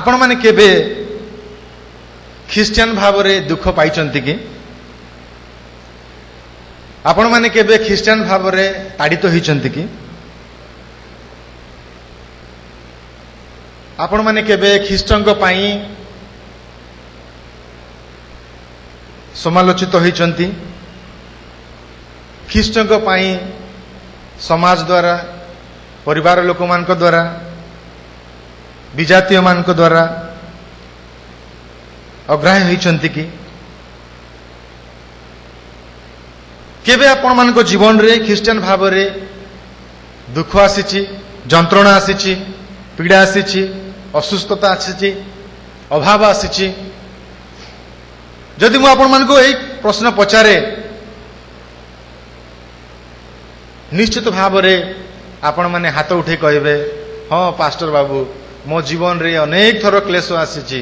आपण माने केबे ख्रिस्टियन भाव में दुख पाई कि आपण माने केबे ख्रिस्टियन भाव में ताड़ित होइचंती कि आपण माने केबे ख्रिस्टन पाई समालोचित होइचंती ख्रिस्टन पाई समाज द्वारा परिवार लोक मान द्वारा विजातीय मान द्वारा अग्राह्य होइचंती कि केबे आपण मान जीवन रे ख्रिस्टियन भाव रे दुख आसीची जंत्रणा आसीची पीड़ा आसीची असुस्थता आसीची अभाव आसीची जदि मु आपण मान को एक प्रश्न पचारे निश्चित भाव रे आपण माने हाथ उठे कहबे हाँ पास्टर बाबू मो जीवन रे अनेक थर क्लेश आसीची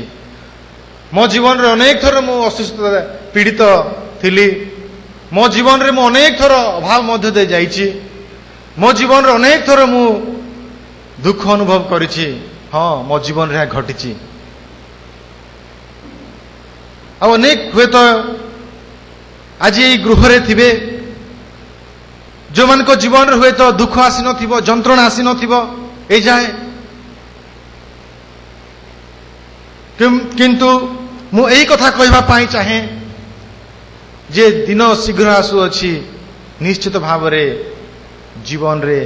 मो जीवन रे अनेक थर मु असुस्थता पीड़ित थिली मो जीवन रे मु अनेक थर अभाव मध्य दे जाइची मो जीवन रे अनेक थर मु दुख अनुभव करिछि हाँ मो जीवन रे घटिछि आ अनेक हुए तो आज ये गृह रे थिबे जो मान को जीवन रे हुए तो दुख आसी नथिबो जंत्रणा आसी नथिबो ए जाए किंतु मु एई कथा कहबा पाई चाहे जे दिन शीघ्र आसु अछि निश्चित भाव रे जीवन रे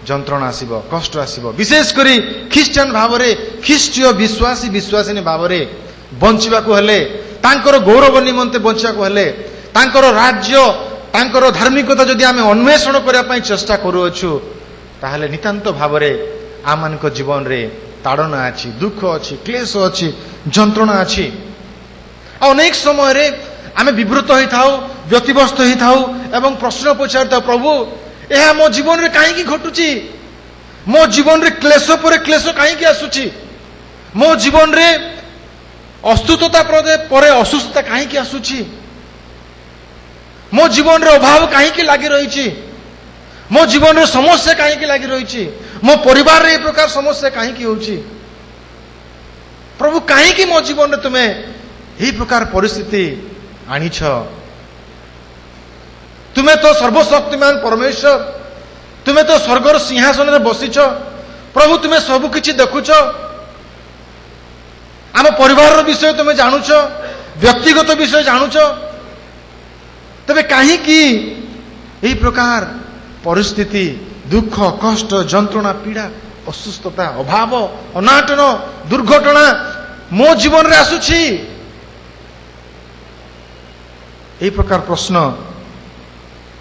जंत्रणा आसीबो कष्ट आसीबो विशेष करी ख्रिस्टियन भाव रे ख्रिस्टीय विश्वासी विश्वासिनी भाव रे बंचिबा को हेले तांकर गौरव निमंते बंचिबा को हेले तांकर राज्य तांकर धार्मिकता जदि आमे अन्वेषण करबा पई चेष्टा करू अछु ताहले नितांत भाव रे आमान को जीवन रे ताड़ना अछि दुख अछि क्लेश अछि जंत्रणा अछि अनेक समय रे आमे विब्रत होई थाउ व्यतिव्यस्त होई थाउ एवं प्रश्न पचारता प्रभु एहा मो जीवन रे काहे की घटुची मो जीवन रे क्लेश पर क्लेश काहे की आसुची मो जीवन रे असुस्थता परे असुस्थता काहे की आसुची मो जीवन रे अभाव काहे की लागि रहिची मो जीवन रे समस्या काहे की लागि रहिची मो परिवार रे ए प्रकार समस्या काहे की होउची प्रभु काहे की मो जीवन रे तुमे ए प्रकार परिस्थिति आनिछ तुमे तो सर्वशक्तिमान परमेश्वर तुमे तो स्वर्गर सिंहासन रे बसिछ प्रभु तुमे सब किछि देखुछ आम परिवार विषय तुमे जानुछ व्यक्तिगत विषय जानुछ तबे काहे की ए प्रकार परिस्थिति दुख कष्ट जंत्रणा पीड़ा असुस्थता अभाव अनाटन दुर्घटना मो जीवन रे आसुछि ए प्रकार प्रश्न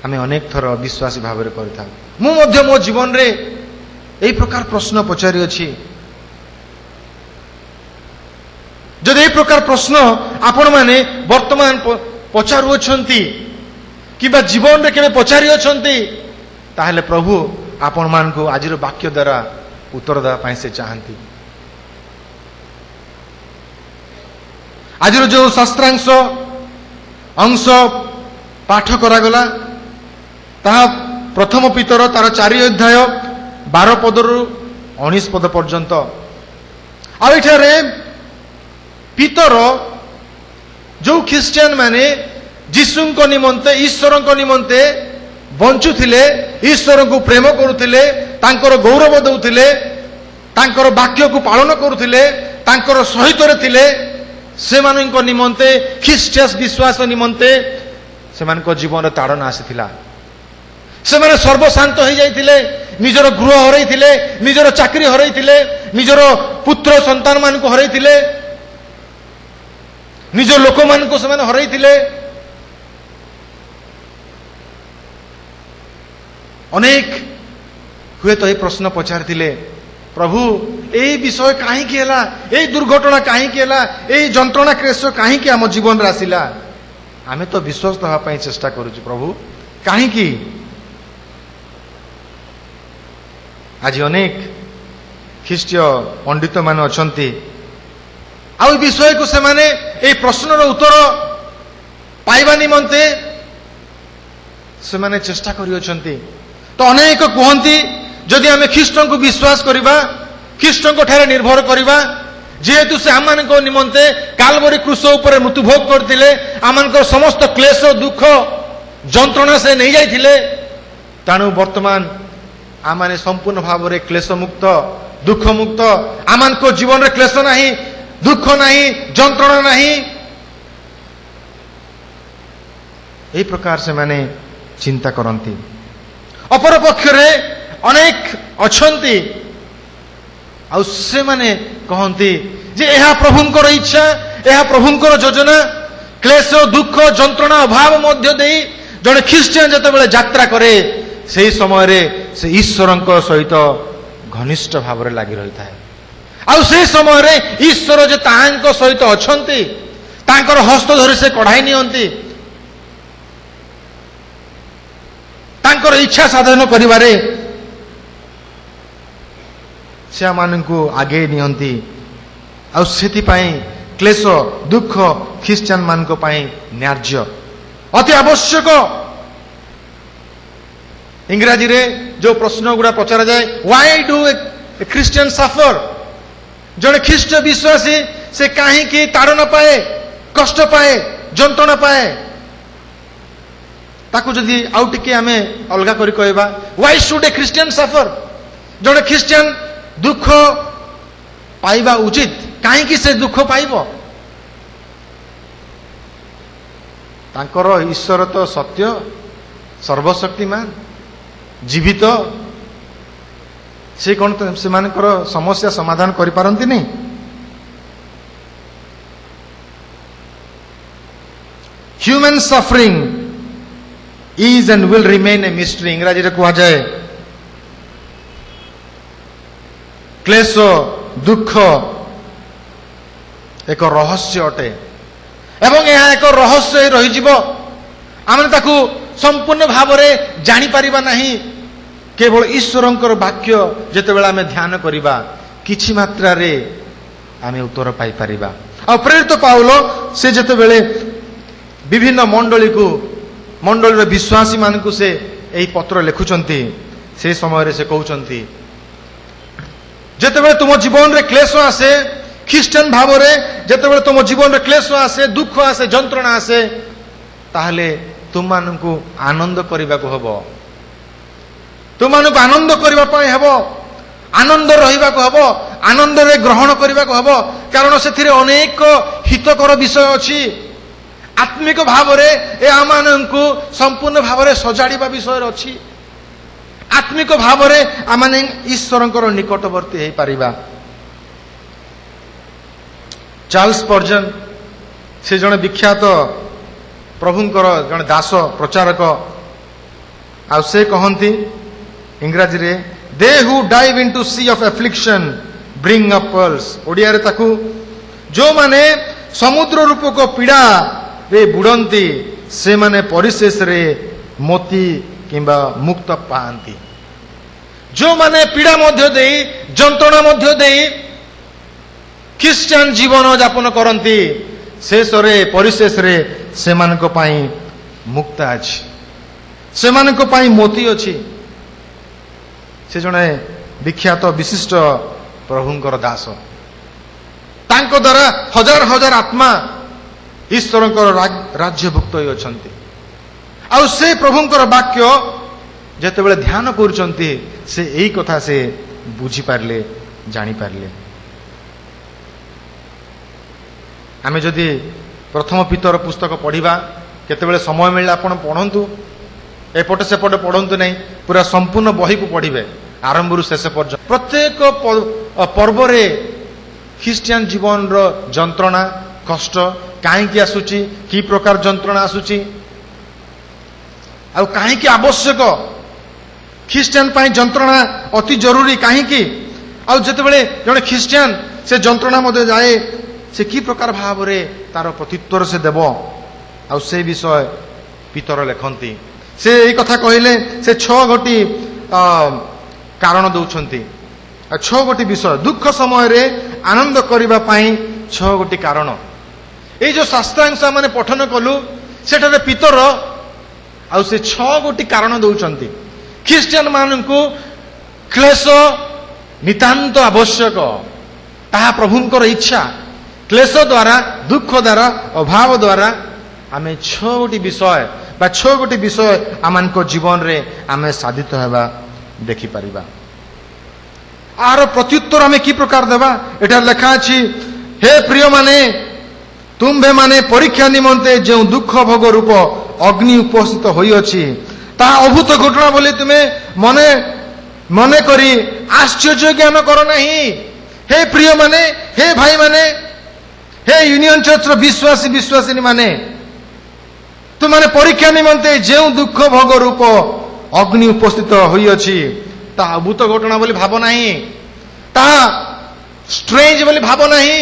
आमे अनेक थर विश्वासी भाव में करता मु मध्य मो जीवन रे ए प्रकार प्रश्न पचारि अछि जदि ए प्रकार प्रश्न आपण माने वर्तमान पचारु अछंती किबा जीवन रे केबे पचारि अछंती ताहले प्रभु आपण मान को आजिर वाक्य द्वारा उत्तर देवा पाई से चाहती आजिर जो शास्त्रांश अंश पाठ करागला ताहा प्रथम पितर तार 4 अध्याय 12 पदरु 19 पद पर्यंत आ एठारे पितर जो ख्रिस्टियन माने जीसु को निमंते ईश्वर को निमंते बंचुथिले ईश्वर को प्रेम करुथिले तांकर गौरव दउथिले तांकर वाक्य को पालन करुथिले तांकर सहित रे थिले सेमानक निमंते ख्रिस्टियस विश्वास निमंते सेमानक जीवन ताड़ना आसीथिला सेमाने सर्वशांत हो जाइथिले निजर गृह हरैथिले निजर चाकरी हरैथिले निजर पुत्र संतान मान को हरैथिले निज लोक मान को सेमाने हरैथिले अनेक हुए तो ये प्रश्न पचारिथिले प्रभु ए विषय काहे की हला ए दुर्घटना काहे की हला ए जंत्रणा क्लेश काहे की हम जीवन रे आसिला आमे तो विश्वास दवा पई चेष्टा करूछु प्रभु काहे की आज अनेक ख्रिस्टीय पंडित मान अछंती आ विषय को से माने ए प्रश्नर उत्तर पाइबा निमंते से माने चेष्टा करि अछंती तो अनेक कहती जदि आम ख्रिस्ट को विश्वास करवा ख्रिस्ट को ठारे निर्भर करवा जेहेतु से आम निमंते कालवरी क्रूस उपर मृत्युभोग करते आम समस्त क्लेश दुख जंत्रणा से नहीं जाइए तेणु वर्तमान आम संपूर्ण भाव में क्लेश मुक्त दुख मुक्त आम जीवन में क्लेश नहीं दुख नहीं जंत्रणा नहीं यही प्रकार से माने चिंता करती अपर पक्षरे अनेक अछंती आ से माने कहती जे यह प्रभुंकर इच्छा यह प्रभुंकर योजना क्लेश दुख जंत्रणा अभाव मध्य देई जड़े ख्रीस्टियान जितेबाला यात्रा करे से समय से ईश्वर सहित घनिष्ठ भाव में लगी रही है आउ से समय रे ईश्वर जे ताहांको सहित अछंती तांकर हस्त धरि से कढ़ाई नियंती तांकर इच्छा साधन करिबारे से मानकु आगे नियंती आउ सेति पई क्लेश दुख ख्रीस्टियान मानक पई न्याज्य अति आवश्यक इंग्राजी रे जो प्रश्न गुड़ा पचरा जाए व्हाई डू ए क्रिश्चियन सफर जड़े ख्रीस्ट विश्वासी से कहीं ताड़ना पाए कष्ट पाए जंत्रणा पाए ताकू जदि आउ टिके आमे अलगा करी कहबा व्हाई शुड ए क्रिश्चियन सफर जड़े ख्रीस्टियन दुख पाइबा उचित कहीं से दुख पाइबो तांकर ईश्वर तो सत्य सर्वशक्तिमान जीवित से कौन से मानकर समस्या समाधान करि पारंती नहीं human suffering is and will remain a mystery इंग्राजी रे कहा जाए क्लेश दुख एक रहस्य अटे एवं यह एक रहस्य रही जीव आम ताकू संपूर्ण भाव में जानी पारिबा नहीं केवल ईश्वरंकर वाक्य जेतेबेला आमे ध्यान करिबा किछि मात्रा रे आमे उत्तर पाई परिबा आ प्रेरित पाउल से जेतेबेले विभिन्न मंडली रे विश्वासी मानकु से एही पत्र लिखुचंती से समय रे से कहउचंती जेतेबेले तुम जीवन रे क्लेश आसे ख्रीस्टियन भाव रे जेतेबेले तुम जीवन रे क्लेश आसे दुख आसे जंत्रणा आसे ताहले तुम मानकु आनंद करिबा को हबो तुम मानक आनंद करने हेब आनंद रहा हेब आनंद रे ग्रहण करने हेब कारण से अनेक हितकर विषय अच्छी आत्मिक भाव में आम संपूर्ण भाव में सजाड़ा विषय अच्छी आत्मिक भाव में आम ईश्वर निकटवर्ती हो पारिबा चार्ल्स स्पर्जन से जड़े विख्यात प्रभुंकर जड़े दास प्रचारक आ से कहती इंग्राजी रे they who dive into sea of affliction bring up pearls Odia रे ताकू जो माने समुद्र रूप को पीड़ा रे बुड़ंती से माने परिशेष रे मोती किंबा मुक्त पाती जो माने पीड़ा मध्य देई जंत्रणा मध्य देई ख्रीस्टियन जीवन यापन करंती शेष रे परिशेष रे से मानक पई मुक्त अछि से मानक पई मोती अछि से जड़े विख्यात विशिष्ट प्रभुंकर दास तांको द्वारा हजार हजार आत्मा ईश्वर राज्यभुक्त होती आ से प्रभुंकर वाक्य जेतेबेले ध्यान करुचंती से यही कथा से बुझी पारले जानी पारले आमे जदि प्रथम पितर पुस्तक पढ़िबा केतेबेले समय मिलला आपण पढ़ंतु एपटे सेपटे पढ़ंतु नहीं पूरा संपूर्ण बही को पढ़िबे आरंभ शेष पर्यंत प्रत्येक पर्व रे ख्रीस्टियन जीवन रो जंत्रणा कष्ट कहीं आसूची कि प्रकार जंत्रणा आसूची आ कहीं आवश्यक ख्रीस्टियन पाई जंत्रणा अति जरूरी कहीं आतेबले जड़े ख्रीस्टियन से जंत्रणा मध्य जाए से कि प्रकार भाव रे तार प्रत्युत्तर से देव आ से विषय पितर लेखंती से यही कथा कहले से 6 गोटी कारण दौरान 6 गोटी विषय दुख समय रे आनंद करने 6 गोटी कारण ये जो शास्त्रांश मैंने पठन कलु सेठारे पितर आ से 6 गोटी कारण दौरान ख्रीस्टियन मानू क्लेश नितांत आवश्यक ताहा प्रभुंकर इच्छा क्लेश द्वारा दुख द्वारा अभाव द्वारा आमे 6 गोटी विषय बा 6 गोटी विषय आमान को जीवन रे आमे साधित हेबा देखि परिबा। आर प्रत्युत्तर आमे की प्रकार देबा एटा लेखा अछि हे प्रिय माने तुम्भे माने परीक्षा निमंते जो दुख भोग रूप अग्नि उपस्थित होई अछि ता अभूत घटना बोली तुम्हें मने मने करी आश्चर्य ज्ञान करो नहीं। हे प्रिय माने हे भाई माने हे यूनियन चर्च विश्वासी विश्वासिनी माने तुम माने परीक्षा निमंते जो दुख भोग रूप अग्नि उपस्थित होई अछि ता अभूत घटना बोली भाव नहीं, ता स्ट्रेंज बोली भाव नहीं,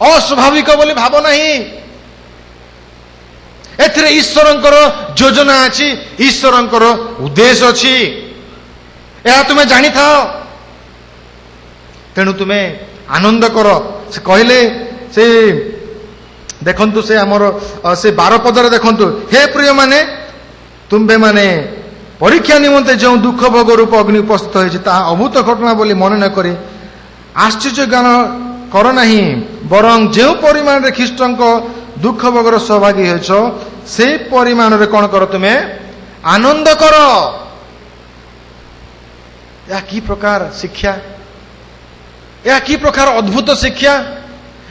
अस्वाभाविक बोली भाव नहीं। एथिरे ईश्वरंकर योजना अछि, ईश्वरंकर उद्देश्य अछि, यह तुम्हें जानी था। तेणु तुम्हें आनंद कर। से कहले से देखंतु से हमर से 12 पदरे देखंतु हे प्रिय माने तुम्भे माने परीक्षा निमंते जो दुख भोग रूप अग्नि उपस्थित होइछि ता अभूत घटना बोली मन न करे आश्चर्य ज्ञान कर नहीं, बरं जो परिमाण रे ख्रीष्टन को दुख भोगर सहभागी होइछ से परिमाण रे कौन कर तुम्हें आनंद कर। या की प्रकार शिक्षा, या की प्रकार अद्भुत शिक्षा,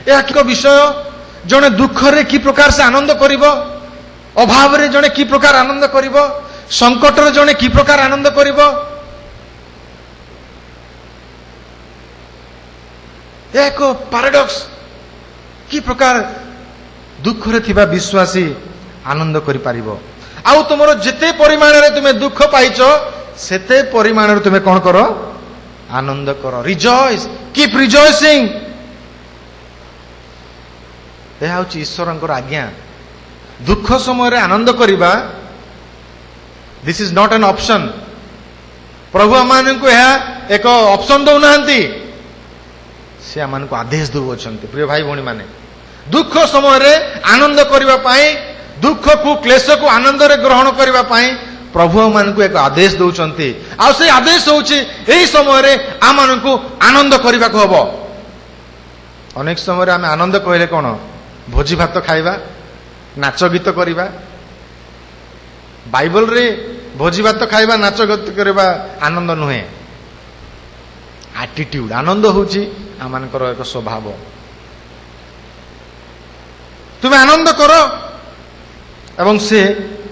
या की विषय जने दुख रे की प्रकार से आनंद करिवो, अभाव रे जने की प्रकार आनंद करिवो, संकट रे जने की प्रकार आनंद करिवो। एक पैराडॉक्स की प्रकार दुख रे थिबा विश्वासी आनंद करि पारिबो। आउ तुमरो जेते परिमाण रे तुमे दुख पाइचो सेते परिमाण रे तुमे कोन करो आनंद करो। Rejoice, keep rejoicing. यह होची ईश्वरंकर आज्ञा। दुख समय रे आनंद करिबा this is not an option. प्रभु आमान को यह एक ऑप्शन दौ नाहंती, से आमान को आदेश दउछंती। प्रिय भाई भौणी माने दुख समय रे आनंद करिबा पाई, दुख को क्लेश को आनंद रे ग्रहण करिबा पाई प्रभु आमान को एक आदेश दउछंती। आ से आदेश होची एही समय रे आमान को आनंद करिबा को हबो। अनेक समय रे आमे आनंद कहले कोन भोजी भात खाइबा, नाच गीत करिबा। बाइबल रे भोजी भात खाइबा नाच गीत करिबा आनंद नुहे, एटीट्यूड। आनंद होची आमानकर एक स्वभाव। तुमे आनंद करो। एवं से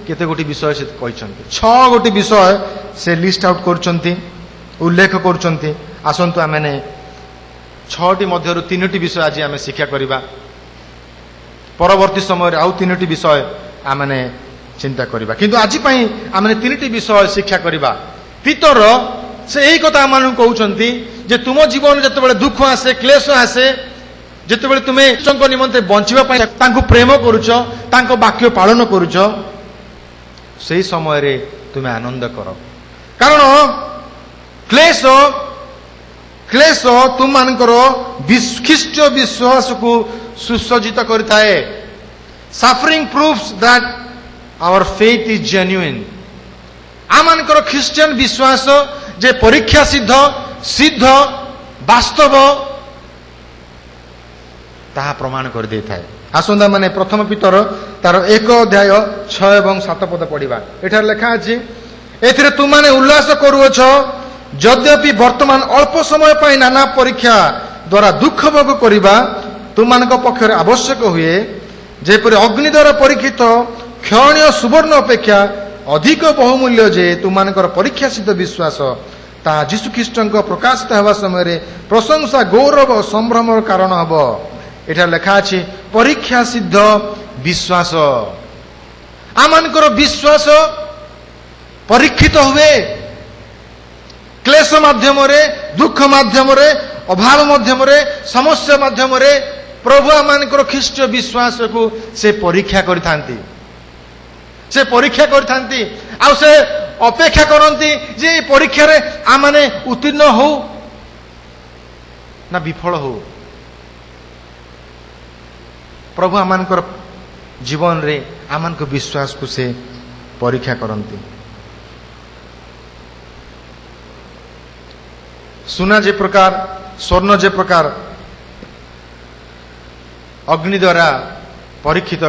केते गोटी विषय से कहचंती, 6 गोटी विषय से लिस्ट आउट करचंती, उल्लेख करचंती। आसंतु आमेने 6टी मध्यरु 3टी विषय आज आमे शिक्षा करिबा। परवर्ती समय रे आउ 3टी विषय आमने चिंता करिबा, किंतु आज पई आमने 3टी विषय शिक्षा करिबा। पितर से एही कथा आमन कहउचंती जे तुम जीवन जतबेले दुख आसे, क्लेश आसे, जतबेले तुमे ईश्वरଙ୍କ निमंते बंचिबा पई तांको प्रेम करूछ, तांको वाक्य पालन करूछ, सेही समय रे तुमे आनंद करो। कारण क्लेश क्लेश तुम मानकर ख्रीष्ट विश्वास को सुसज्जित करताए। Suffering proves that our faith is genuine. आमानकर ख्रिस्टियन विश्वास जे परीक्षा सिद्ध सिद्ध वास्तव ताहा प्रमाण कर दे थाए। आसंदा माने प्रथम पितर तार 1 अध्याय 6 एवं 7 पद पढ़िबा। एठार लेखा अछि एथिरे तुम माने उल्लास करूछ, यद्यपि वर्तमान अल्प समय पाई नाना परीक्षा द्वारा दुख भोग करिबा तुमମାନଙ୍କ पक्षरे आवश्यक हुए, जेपरि अग्नि द्वारा परीक्षित क्षणीय सुवर्ण अपेक्षा अधिक बहुमूल्य जे तुमମାନଙ୍କର परीक्षा सिद्ध विश्वास ता यीशु ख्रीष्टଙ୍କ प्रकाशित हेबा समय रे प्रशंसा गौरव और संभ्रमर कारण हबो। एटा लेखा अछि परीक्षा सिद्ध विश्वास। आमानकर विश्वास परीक्षित हुए, क्लेश माध्यम रे, दुख माध्यम रे, अभाव माध्यम रे, समस्या माध्यम रे प्रभु आमानकर ख्रीष्ट विश्वास को से परीक्षा करिथांती। से परीक्षा करिथांती आ से अपेक्षा करंती जे परीक्षा रे आमाने उत्तीर्ण हो ना विफल हो। प्रभु आमानकर जीवन रे आमानकर विश्वास को से परीक्षा करंती। सुना जे प्रकार, स्वर्ण जे प्रकार अग्नि द्वारा परीक्षित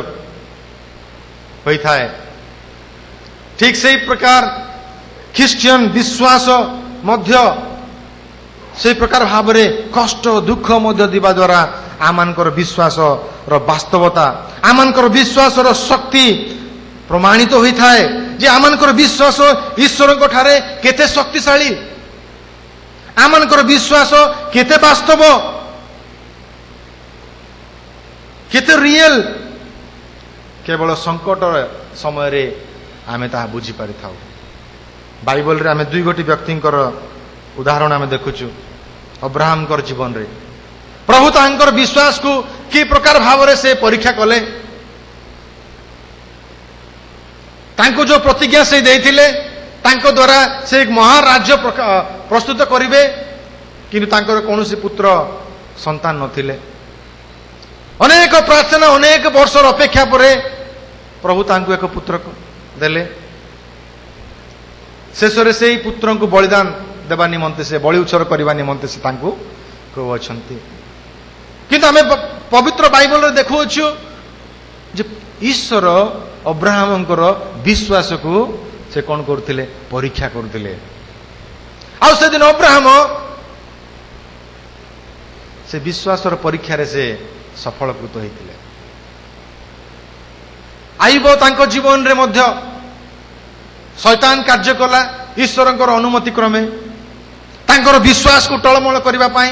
होता है। ठीक से प्रकार ख्रिस्टियन विश्वास मध्य से प्रकार भाव में कष्ट दुख मध्य दिवा द्वारा आमानकर विश्वास रो वास्तवता आमानकर विश्वास रो शक्ति प्रमाणित होता है जे आमानकर विश्वास ईश्वर को ठारे केते शक्तिशाली आमानकर विश्वास केते वास्तव केते रियल केवल संकट समय रे आमे ता बुझी पारि थाउ। बाइबल रे आमे दुई गोटी व्यक्तिंकर उदाहरण आमे देखुछु। अब्राहम कर जीवन रे प्रभु तांकर विश्वास को कि प्रकार भाव रे से परीक्षा कले तांको जो प्रतिज्ञा से देथिले तांको द्वारा से एक महाराज्य प्रस्तुत करिवे किंतु तांकर कोनोसी पुत्र संतान नथिले। अनेक प्रार्थना अनेक वर्ष अपेक्षा परे प्रभु तांको एक पुत्र को देले। शेषरे से ही पुत्र को बलिदान देवा निमंते से बलि उत्सर्ग करने निमंते से तांको कहउछंती। किंतु आमे पवित्र बाइबल रे देखुछु जे ईश्वर अब्राहमंकर विश्वास को से कौन करथिले परीक्षा करथिले। आ से दिन अब्राहम से विश्वास परीक्षा रे से सफलकृत होइथिले। आइबो तांको जीवन रे मध्य शैतान कार्य कला ईश्वरंकर अनुमति क्रमे तांकर विश्वास को टळमळ करिबा पई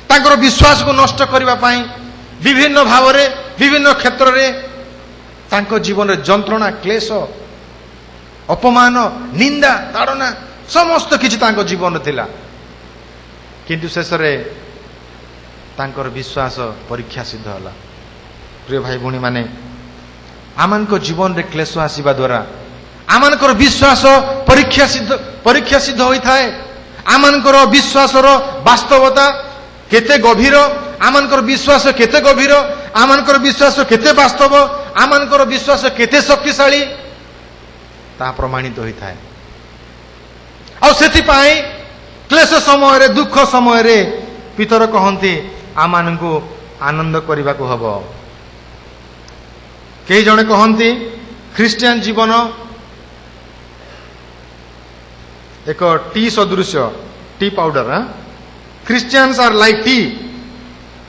तांकर विश्वास को नष्ट करिबा पई विभिन्न भाव रे विभिन्न क्षेत्र रे तांको जीवन रे जंत्रणा क्लेश अपमान निंदा ताड़ना समस्त किछि तांको जीवन थिला किंतु शेष रे तांकर विश्वास परीक्षा सिद्ध होला। प्रिय भाई भौणी माने आमानको जीवन रे क्लेश आसीबा द्वारा आमानकर विश्वास परीक्षा सिद्ध होइथाए। आमानकर विश्वासर वास्तवता केते गभीर आमानकर विश्वास केते गभीर आमानकर विश्वास केते वास्तव आमानकर विश्वास केते शक्तिशाली ता प्रमाणित होइथाए। आ सेति पाई क्लेश समय रे दुख समय रे पितर कहंती आमानकु आनंद करिबा को हबो। केही जणे कहंती ख्रिस्टियन जीवन एक टी सदृश T powder. Christians are like tea.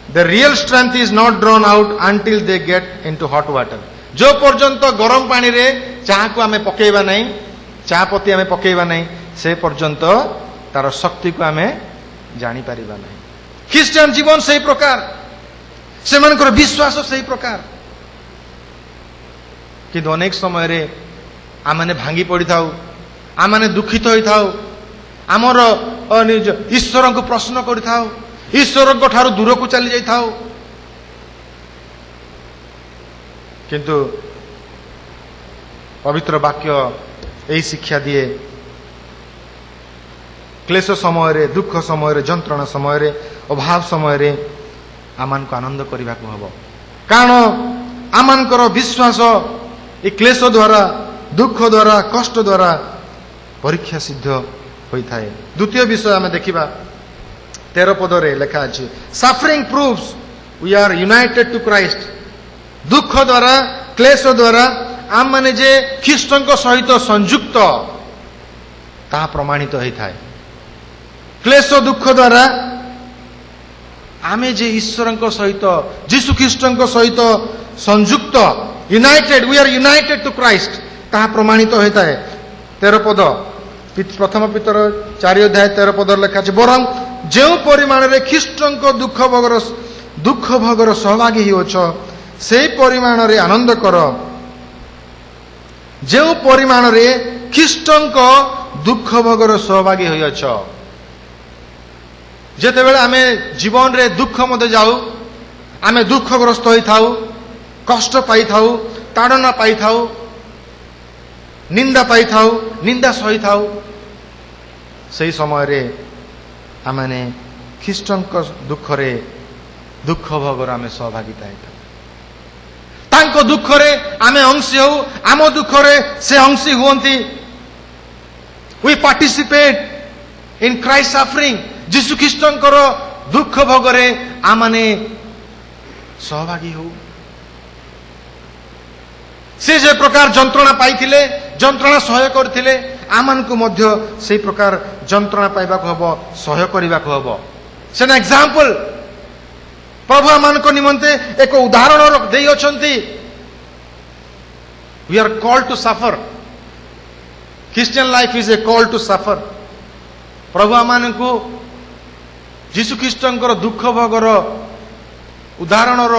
The real strength is not drawn out until they get into hot water. जो पर्यंत गरम पानी रे चाह को आमे पकेइबा नहीं चाह पत्ती आमे पकेइबा नहीं से पर्यंत तार शक्ति को आमे जानी परिबा नहीं। ख्रिस्टियन जीवन सही प्रकार से मनकर विश्वास सही प्रकार कि अनेक समय रे आमाने भांगी पड़ी थाउ आमाने दुखित होई थाउ आमर ईश्वर को प्रश्न करि थाउ ईश्वर को ठारू दूर को चली जाई थाउ किंतु पवित्र वाक्य यही शिक्षा दिए क्लेश समय रे दुख समय रे जंत्रणा समय रे अभाव समय रे आमान को आनंद करबा को हबो कारण आमानकर विश्वास ए क्लेश द्वारा दुख द्वारा कष्ट द्वारा परीक्षा सिद्ध होता है। द्वितीय विषय आम देखा 13 पद रे लिखा अछि suffering proves we are united to Christ. दुख द्वारा क्लेश द्वारा आम माने जे ख्रीष्टन सहित संयुक्त ता प्रमाणित होता है। क्लेश दुख द्वारा आमे जे ईश्वर सहित जीशु ख्रीष्टन सहित संयुक्त united we are united to Christ ता प्रमाणित होता है। 13 पद प्रथम पितर 4 अध्याय 13 पद लिखा है बरं जो परिमाण रे ख्रीष्टन दुख भोगर सहभागी होछ से परिमाण रे आनंद कर। जो परिमाण रे ख्रीष्टन दुख भोगर सहभागी होइछ जेतेबेले आमे जीवन रे दुख मते जाऊ आमे दुखग्रस्त होई थाऊ कष्ट पाई थाऊ ताड़ना पाई थाऊ निंदा पाई थाऊ निंदा सही थाऊ सही समय रे आमने ख्रीष्टन दुख रे दुख भोगर आमे सहभागिता होता तांको दुख रे आमे अंशी हो आम दुख रे से अंशी हुंती we participate in Christ suffering जीशु ख्रीष्टन दुख भोगरे आमने सहभागी हो। से जे प्रकार जंत्रणा पाइथिले, जंत्रणा सहय करथिले, आमानकु मध्य सेही प्रकार जंत्रणा पाइबाको हबो, सहय करिबाको हबो। से एन एग्जांपल प्रभु आमानको निमंते एक उदाहरण देई अछंती। We are called to suffer. Christian life is a call to suffer. प्रभु आमानकु जीशु ख्रीष्टंकर दुख भोगर उदाहरणर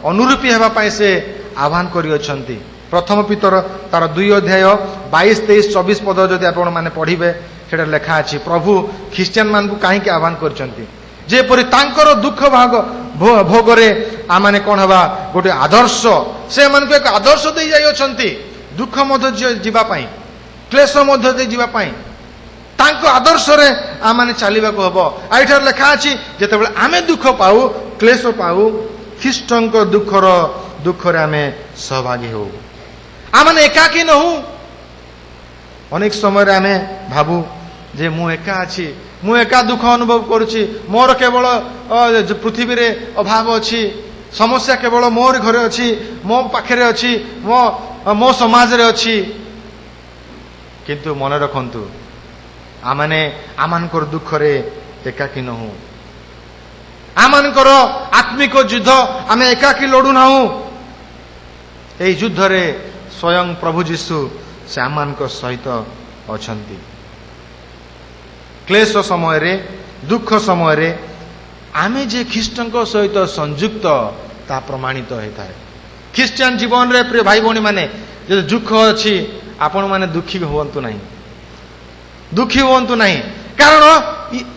अनुरूपी हेबा पाई से आह्वान करि अछंती। प्रथम पीतर तार 2 अध्याय 22, 23, 24 पद जदि आपण माने पढ़िबे सेटा लेखा अछि। प्रभु ख्रिस्टियन मान को काहे के आह्वान करछंती जेपरि तांकर दुख भाग भोगरे आमाने कोन हबा गोटे आदर्श, से मान को एक आदर्श दे जाय अछंती। दुख मध्य जीवा पाई, क्लेश मध्य दे जीवा पाई तांको आदर्श रे आमाने चालिबा को हबो। आइठार लेखा अछि जेतेबेले आमे दुख पाऊ, क्लेश पाऊ, ख्रिस्टंक दुखरे आमे सहभागी हो। आमाने एकाकी न हो। अनेक समय रे आमे भाबू जे मु एका अछि, मु एका दुख अनुभव करूची, मोर केवल पृथ्वी रे अभाव अछि, समस्या केवल मोर घरे अछि, मो पाखरे अछि, मो समाज रे अछि। किंतु मन रखंतु आमाने आमानकर दुखरे एकाकी न हो। आमानकर आत्मिक युद्ध आमे एकाकी लड़ू ना हो। एई युद्ध रे स्वयं प्रभु जीशु से आमानक सहित अछंती। क्लेश समय रे, दुख समय रे आमे जे ख्रिस्टंक सहित संयुक्त ता प्रमाणित होता है। ख्रिस्टियन जीवन रे प्रिय भाई भौणी माने जे दुख अछि, आपण माने दुखी होवंतु नाही, दुखी होवंतु नाही, कारण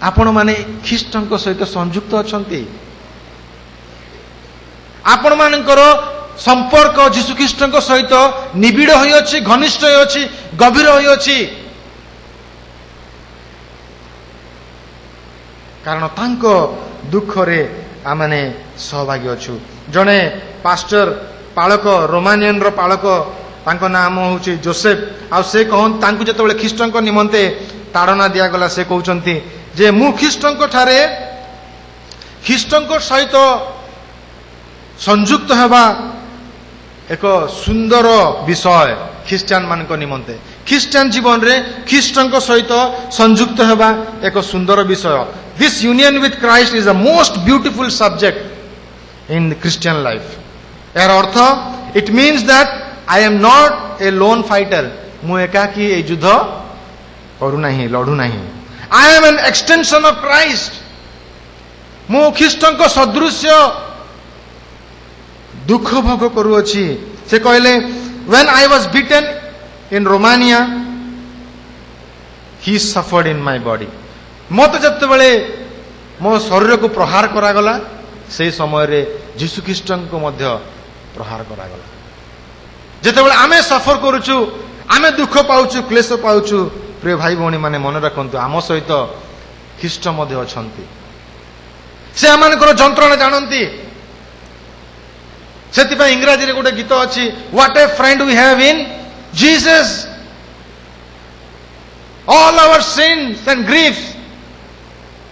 आपण माने ख्रिस्टंक सहित संयुक्त अछंती। आपण मानकर संपर्क जीशु ख्रिस्टंक सहित निबिड़ होई अछि, घनिष्ठ होई अछि, गभीर होई अछि। कारण तांको दुख रे आमाने सहभागी अछु। जने पास्टर पालक, रोमानियन रो पालक, तांको नाम होउची जोसेफ। आ से कहन तांको जतबेले ख्रिस्टंक निमंते ताड़ना दिया गला, से कहउचंती जे मु ख्रिस्टंक ठारे ख्रिस्टंक सहित संयुक्त हेबा एक सुंदर विषय ख्रिस्टियन मान निमंते। ख्रिस्टियन जीवन रे ख्रिस्टंक सहित संयुक्त हेबा एक सुंदर विषय। This union with Christ is the most beautiful subject in the Christian life. यार अर्थ it means that I am not a lone fighter. मु एकाकी ए युद्ध करू नाही, लड़ू नाही। I am an extension of Christ. मु ख्रिस्टंक सदृश्य दुख भोग करू अछि। से कहले when I was beaten in Romania he suffered in my body. मत जते बेले मो शरीर को प्रहार करा गला, से समय रे जीशु ख्रिस्टन को मध्य प्रहार करा गला। जते बेले आमे सफर करूछु, आमे दुख पाउछु, क्लेश पाउछु, प्रिय भाई भौणी माने मन रखंतु आम सहित ख्रिस्ट मध्य अछंती। से आमानकर जंत्रणा जानंती। सेतिपा इंग्राजी रे गोटे गीत अछि, what a friend we have in Jesus, all our sins and griefs.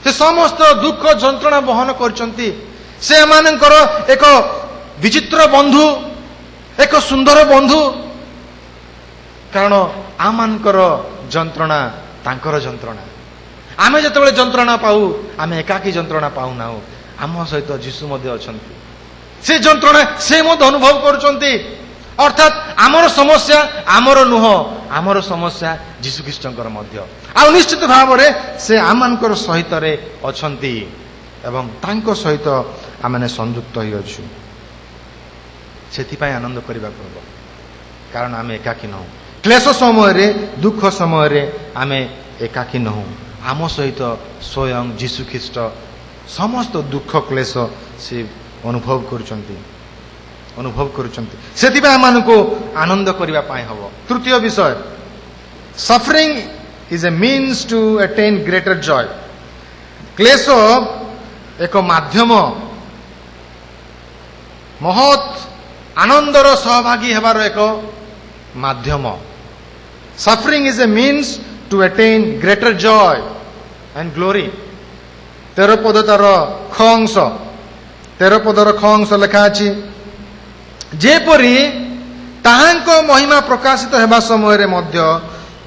से समस्त दुख जंत्रणा बहन करचंती। से आमानकर एक विचित्र बंधु, एक सुंदर बंधु। कारण आमानकर जंत्रणा तांकर जंत्रणा। आमे जतबेले जंत्रणा पाऊ, आमे एकाकी जंत्रणा पाऊ ना। आम सहित जीशु मध्य अछंती। से जंत्रणा से मध्य अनुभव करचंती। अर्थात आमर समस्या आमर नुह, आमर समस्या जीशु ख्रिस्टंकर मध्य। आ निश्चित भाव रे से आमानकर सहित रे अछंती एवं तांको सहित आमाने संयुक्त होई अछु। सेतिपाई आनंद करिबा पड़बो, कारण आमे एकाकी न हो। क्लेश समय रे, दुख समय रे आमे एकाकी न हो। आम सहित स्वयं जीशु ख्रिस्ट समस्त दुख क्लेश से अनुभव करुचंती, अनुभव करुचंती। सेतिबा आमानको आनंद करिबा पाए हबो। तृतीय विषय, suffering is a means to attain greater joy. क्लेश एक माध्यम महत आनंदर सहभागी हेबार एक माध्यम। Suffering is a means to attain greater joy and glory. 13 पद तार ख अंश, 13 ପଦର ख ଅଂଶ ଲେଖା ଅଛି, ଯେପରି ତାହାଙ୍କ ମହିମା ପ୍ରକାଶିତ ହେବା ସମୟରେ ମଧ୍ୟ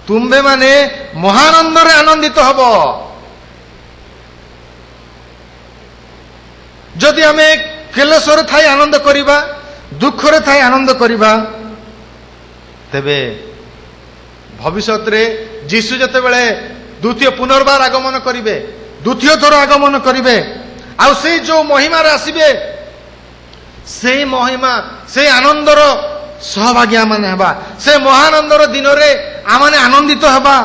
ତୁମ୍ଭେମାନେ ମହାନନ୍ଦରେ ଆନନ୍ଦିତ ହବ। ଯଦି ଆମେ କ୍ଲେଶରେ ଥାଇ ଆନନ୍ଦ କରିବା, ଦୁଃଖରେ ଥାଇ ଆନନ୍ଦ କରିବା, ତେବେ ଭବିଷ୍ୟତରେ ଯୀଶୁ ଯେତେବେଳେ ଦ୍ୱିତୀୟ ପୁନର୍ବାର ଆଗମନ କରିବେ, ଦ୍ୱିତୀୟ ଥର ଆଗମନ କରିବେ, ଆଉ ସେଇ ଯୋଉ ମହିମାରେ ଆସିବେ, ସେଇ ମହିମା, ସେଇ ଆନନ୍ଦର ସହଭାଗୀ ଆମମାନେ ହେବା। ସେ ମହାନନ୍ଦର ଦିନରେ ଆମମାନେ ଆନନ୍ଦିତ ହେବା।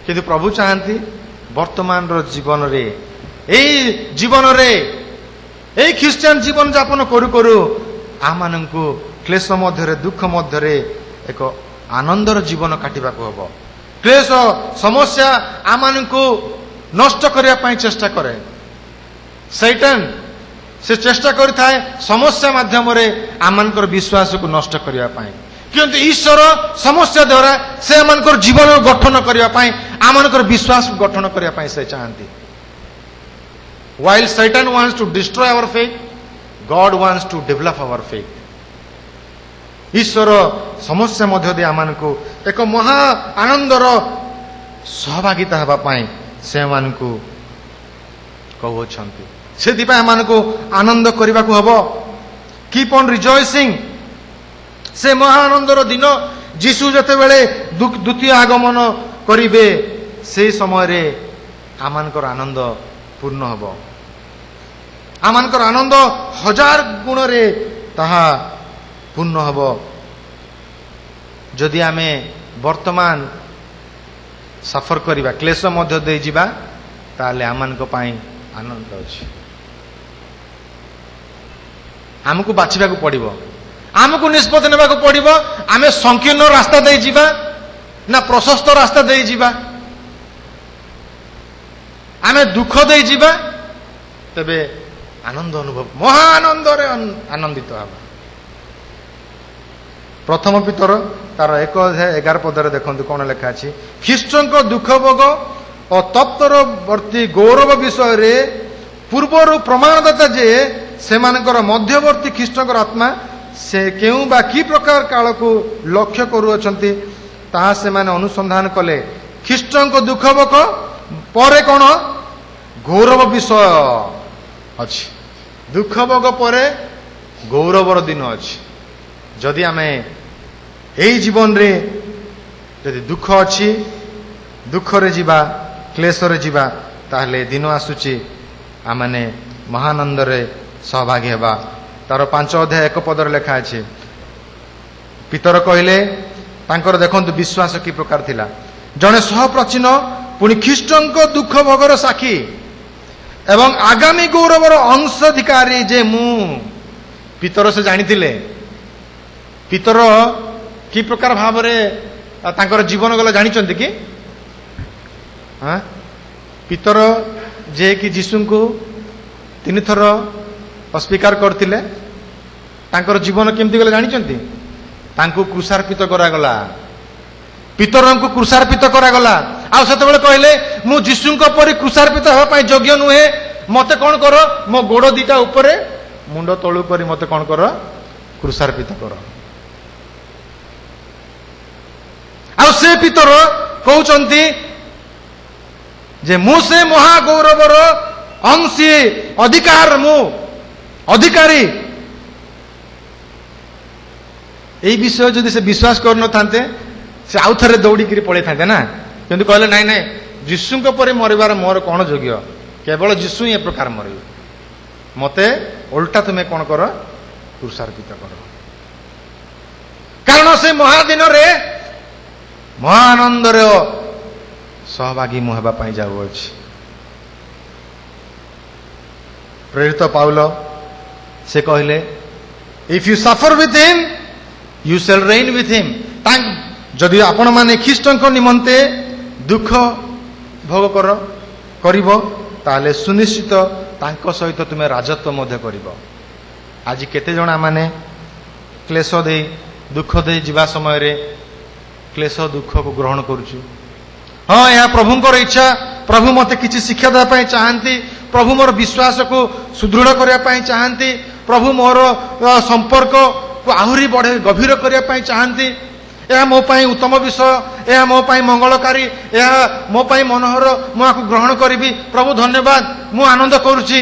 କିନ୍ତୁ ପ୍ରଭୁ ଚାହାନ୍ତି ବର୍ତ୍ତମାନର ଜୀବନରେ, ଏଇ ଜୀବନରେ, ଏଇ ଖ୍ରୀଷ୍ଟିଆନ ଜୀବନ ଯାପନ କରୁ କରୁ ଆମମାନଙ୍କୁ କ୍ଲେଶ ମଧ୍ୟରେ, ଦୁଃଖ ମଧ୍ୟରେ ଏକ ଆନନ୍ଦର ଜୀବନ କାଟିବାକୁ ହେବ। କ୍ଲେଶ ସମସ୍ୟା ଆମମାନଙ୍କୁ ନଷ୍ଟ କରିବା ପାଇଁ ଚେଷ୍ଟା କରେ। ସୈତାନ ସେ ଚେଷ୍ଟା କରିଥାଏ ସମସ୍ୟା ମାଧ୍ୟମରେ ଆମମାନଙ୍କର ବିଶ୍ୱାସକୁ ନଷ୍ଟ କରିବା ପାଇଁ। କିନ୍ତୁ ଈଶ୍ୱର ସମସ୍ୟା ଦ୍ୱାରା ସେ ଆମମାନଙ୍କର ଜୀବନ ଗଠନ କରିବା ପାଇଁ, ଆମମାନଙ୍କର ବିଶ୍ୱାସ ଗଠନ କରିବା ପାଇଁ ସେ ଚାହାନ୍ତି। While Satan wants to destroy our faith, God wants to develop our faith. ଈଶ୍ୱର ସମସ୍ୟା ମଧ୍ୟ ଦେଇ ଆମମାନଙ୍କୁ ଏକ ମହା ଆନନ୍ଦର ସହଭାଗିତା ହେବା ପାଇଁ ସେମାନଙ୍କୁ କହୁଅଛନ୍ତି। ସେଥିପାଇଁ ଆମମାନଙ୍କୁ ଆନନ୍ଦ କରିବାକୁ ହେବ। Keep on rejoicing. ସେ ମହା ଆନନ୍ଦର ଦିନ ଯୀଶୁ ଯେତେବେଳେ ଦ୍ୱିତୀୟ ଆଗମନ କରିବେ, ସେହି ସମୟରେ ଆମମାନଙ୍କର ଆନନ୍ଦ ପୂର୍ଣ୍ଣ ହେବ। ଆମମାନଙ୍କର ଆନନ୍ଦ 1000 ଗୁଣରେ ତାହା ପୂର୍ଣ୍ଣ ହେବ। ଯଦି ଆମେ ବର୍ତ୍ତମାନ ସଫର କରିବା, କ୍ଲେଶ ମଧ୍ୟ ଦେଇଯିବା, ତାହେଲେ ଆମମାନଙ୍କ ପାଇଁ ଆନନ୍ଦ ଅଛି। ଆମକୁ ବାଛିବାକୁ ପଡ଼ିବ, ଆମକୁ ନିଷ୍ପତ୍ତି ନେବାକୁ ପଡ଼ିବ। ଆମେ ସଂକୀର୍ଣ୍ଣ ରାସ୍ତା ଦେଇ ଯିବା ନା ପ୍ରଶସ୍ତ ରାସ୍ତା ଦେଇ ଯିବା? ଆମେ ଦୁଃଖ ଦେଇ ଯିବା, ତେବେ ଆନନ୍ଦ ଅନୁଭବ, ମହା ଆନନ୍ଦରେ ଆନନ୍ଦିତ ହେବା। ପ୍ରଥମ ପିତର ତାର 1:11 ପଦରେ ଦେଖନ୍ତୁ କଣ ଲେଖା ଅଛି। ଖ୍ରୀଷ୍ଟଙ୍କ ଦୁଃଖ ଭୋଗ ଓ ତପ୍ତରବର୍ତ୍ତୀ ଗୌରବ ବିଷୟରେ ପୂର୍ବରୁ ପ୍ରମାଣଦାତା ଯେ ସେମାନଙ୍କର ମଧ୍ୟବର୍ତ୍ତୀ ଖ୍ରୀଷ୍ଟଙ୍କର ଆତ୍ମା ସେ କେଉଁ ବା କି ପ୍ରକାର କାଳକୁ ଲକ୍ଷ୍ୟ କରୁଅଛନ୍ତି, ତାହା ସେମାନେ ଅନୁସନ୍ଧାନ କଲେ। ଖ୍ରୀଷ୍ଟଙ୍କ ଦୁଃଖ ଭୋଗ ପରେ କଣ ଗୌରବ ବିଷୟ ଅଛି। ଦୁଃଖ ଭୋଗ ପରେ ଗୌରବର ଦିନ ଅଛି। ଯଦି ଆମେ ଏଇ ଜୀବନରେ ଯଦି ଦୁଃଖ ଅଛି, ଦୁଃଖରେ ଯିବା, କ୍ଲେଶରେ ଯିବା, ତାହେଲେ ଦିନ ଆସୁଛି ଆମମାନେ ମହାନନ୍ଦରେ ସହଭାଗୀ ହେବା। ତାର 5:1 ପଦରେ ଲେଖା ଅଛି। ପିତର କହିଲେ, ତାଙ୍କର ଦେଖନ୍ତୁ ବିଶ୍ୱାସ କି ପ୍ରକାର ଥିଲା। ଜଣେ ସହପ୍ରାଚୀନ ପୁଣି ଖ୍ରୀଷ୍ଟଙ୍କ ଦୁଃଖ ଭୋଗର ସାକ୍ଷୀ ଏବଂ ଆଗାମୀ ଗୌରବର ଅଂଶାଧିକାରୀ ଯେ ମୁଁ। ପିତର ସେ ଜାଣିଥିଲେ। ପିତର କି ପ୍ରକାର ଭାବରେ ତାଙ୍କର ଜୀବନ ଗଲା ଜାଣିଛନ୍ତି କି? ପିତର ଯେ କି ଯୀଶୁଙ୍କୁ 3 ଥର ଅସ୍ୱୀକାର କରିଥିଲେ, ତାଙ୍କର ଜୀବନ କେମିତି ଗଲା ଜାଣିଛନ୍ତି? ତାଙ୍କୁ କୃଷାର୍ପିତ କରାଗଲା। ପିତରଙ୍କୁ କୃଷାର୍ପିତ କରାଗଲା। ଆଉ ସେତେବେଳେ କହିଲେ, ମୁଁ ଯୀଶୁଙ୍କ ପରି କୃଷାର୍ପିତ ହେବା ପାଇଁ ଯୋଗ୍ୟ ନୁହେଁ, ମତେ କଣ କର, ମୋ ଗୋଡ ଦିଟା ଉପରେ ମୁଣ୍ଡ ତଳୁ କରି ମତେ କଣ କର, କୃଷାର୍ପିତ କର। ଆଉ ସେ ପିତର କହୁଛନ୍ତି ଯେ ମୁଁ ସେ ମହାଗୌରବର ଅଂଶୀ, ଅଧିକାର, ମୁଁ ଅଧିକାରୀ। এই বিষয়ে যদি সে বিশ্বাস করনথান্তে সে আউ থরে দৌড়িকি পড়াইথান্তে না, কিন্তু কহিলে ନାଇଁ ନାଇଁ ଯୀଶୁଙ୍କ ପରି ମରିବାର ମୋର କଣ ଯୋଗ୍ୟ, କେବଳ ଯୀଶୁ ହିଁ ଏ ପ୍ରକାର ମରିବେ, ମତେ ଓଲଟା ତୁମେ କଣ କର, କୃଷାର୍ପିତ କର। କାରଣ ସେ ମହାଦିନରେ ମହାନନ୍ଦର ସହଭାଗୀ ମୁଁ ହେବା ପାଇଁ ଯାଉଅଛି। ପ୍ରେରିତ ପାଉଲ ସେ କହିଲେ, if you suffer with him you shall reign with him. ଯଦି ଆପଣମାନେ ଖ୍ରୀଷ୍ଟଙ୍କ ନିମନ୍ତେ ଦୁଃଖ ଭୋଗ କରିବ, ତାହେଲେ ସୁନିଶ୍ଚିତ ତାଙ୍କ ସହିତ ତୁମେ ରାଜତ୍ୱ ମଧ୍ୟ କରିବ। ଆଜି କେତେ ଜଣ ମାନେ କ୍ଲେଶ ଦେଇ, ଦୁଃଖ ଦେଇ ଯିବା ସମୟରେ କ୍ଲେଶ ଦୁଃଖକୁ ଗ୍ରହଣ କରୁଛୁ। ହଁ, ଏହା ପ୍ରଭୁଙ୍କର ଇଚ୍ଛା, प्रभु मते किछि शिक्षा देबा पई चाहंती, प्रभु मोर विश्वास को सुदृढ़ करबा पई चाहंती, प्रभु मोर संपर्क को आहुरी बढ़े गभीर करबा पई चाहंती। यह मो पाई उत्तम विषय, यह मो पाई मंगलकारी, यह मो पाई मनोहर, मु आकु ग्रहण करिबी। प्रभु धन्यवाद, मु आनंद करूची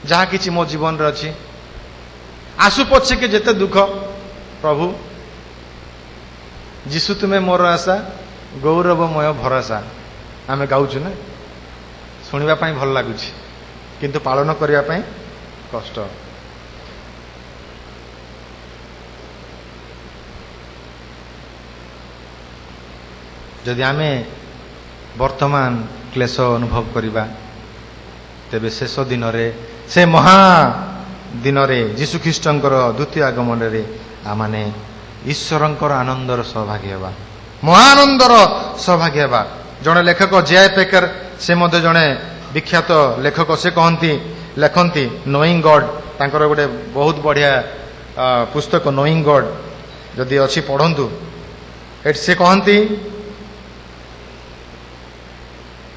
जहा किछि मो जीवन रे अछि। आसु पछे के जेते दुख, प्रभु जीशु तुमे मोर आशा, गौरवमय भरोसा। आमे गाउछु ना, सुनिबा पाई भल लागुछि किंतु पालन करिया पाई कष्ट। जदि आमे वर्तमान क्लेश अनुभव करिबा, तेबे शेष दिन रे, से महा दिन रे, जीशु ख्रीष्टंकर द्वितीय आगमन रे आमाने ईश्वरंकर आनंदर सहभागी हेबा, महानंदर सहभागी हेबा। जड़े लेखक जे.आई. पेकर, से मध्य जड़े विख्यात लेखक, से कहती लेखती नोइंग गॉड, तांकर गोटे बहुत बढ़िया पुस्तक नोइंग गॉड जदि अच्छी पढ़ंतु। से कहती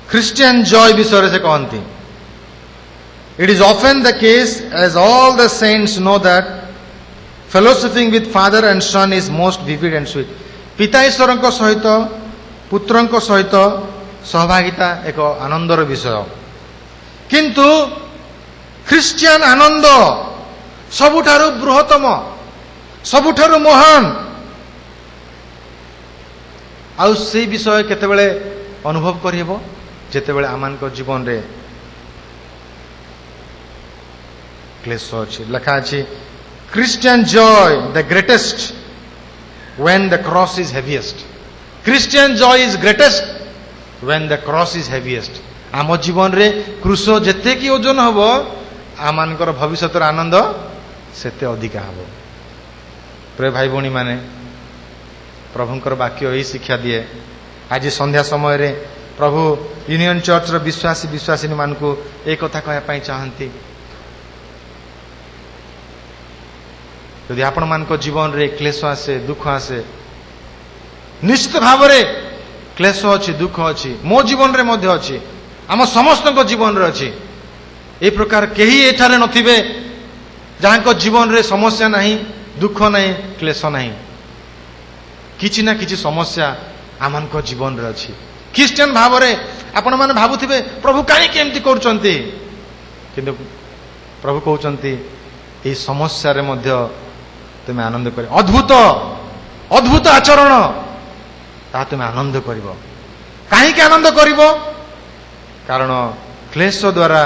Christian joy विषय से कहती, it is often the case, as all the saints know, that fellowshipping with father and son is most vivid and sweet. पिता ईश्वर सहित पुत्र सहित सहभागिता एक आनंदर विषय, किंतु ख्रिस्टियन आनंद सबुठारु बृहत्तम, सबुठारु महान। आउ से विषय केतेबेले अनुभव करिहेबो जेतेबेले आमानक जीवन रे क्लेश अछि। लिखा अछि, Christian joy the greatest when the cross is heaviest. Christian joy is greatest when the cross is heaviest. आम जीवन रे क्रूस जेते कि ओजन हबो, आमानकर भविष्यतर आनंद सेते अधिका हबो। प्रिय भाई भौणी माने, प्रभुंकर वाक्य यही शिक्षा दिए। आज संध्या समय रे प्रभु यूनियन चर्च रो विश्वासी विश्वासिनी मानकु एक कथा कहया पई चाहंती, यदि आपण मानक जीवन रे क्लेश आसे, दुख आसे, निश्चित भाव रे क्लेश अछि, दुख अछि, मो जीवन रे मध्य अछि, आम समस्त जीवन रे अछि। ए प्रकार केही एठारे नथिबे जहांको जीवन रे समस्या नहीं, दुख नहीं, क्लेश नहीं। किछि ना किछि समस्या आमानक जीवन रे अछि। ख्रिस्टियन भाव रे आपण माने भाबुथिबे प्रभु काहे केमति करूचंती, किंतु प्रभु कहउचंती ए समस्या रे मध्य तुम आनंद कर, अद्भुत अद्भुत आचरण ता तुम आनंद कर। कहीं आनंद कर? कारण क्लेश द्वारा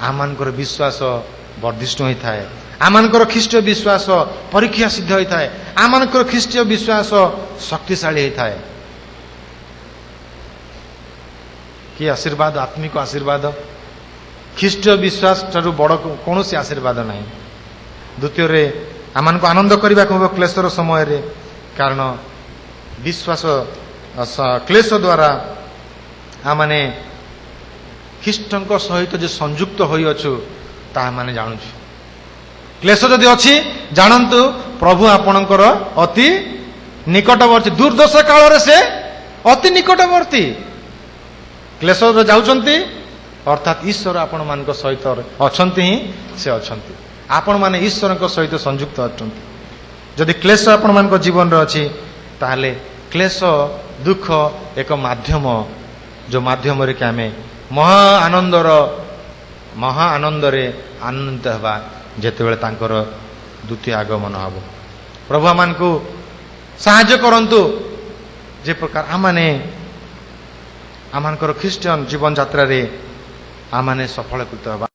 आमानकर विश्वास वर्धिष्ट होता है, आमानकर ख्रीष्ट विश्वास परीक्षा सिद्ध होता है, आमानकर ख्रीष्ट विश्वास शक्तिशाली होता है। कि आशीर्वाद, आत्मिक आशीर्वाद, ख्रीष्ट विश्वास ठारू बड़ कौन सी आशीर्वाद नहीं। द्वितीय रे आमान को आनंद करने को क्लेशर समय रे, कारण विश्वास क्लेश द्वारा आमाने ख्रीष्टंक सहित जो संयुक्त होई अछु ता माने जानू। क्लेश जदि अछि जानंतु प्रभु आपणकर अति निकटवर्ती, दुर्दशा काल रे से अति निकटवर्ती। क्लेश जाउचंती अर्थात ईश्वर आपण मानक सहित अछंती ही से अछंती, आपण माने ईश्वर सहित संयुक्त अछंती। जदि क्लेश आपण मानक जीवन रे अछि ताहले क्लेश दुख एक माध्यम, जो माध्यम रे कि आमे महा आनंद रे आनंदित हवा जेतेबेले तांकर द्वितीय आगमन हबो। प्रभु आमानकु साहाय्य करंतु जे प्रकार आमानकर ख्रिस्टियन जीवन यात्रा रे आमाने सफल कृत हवा।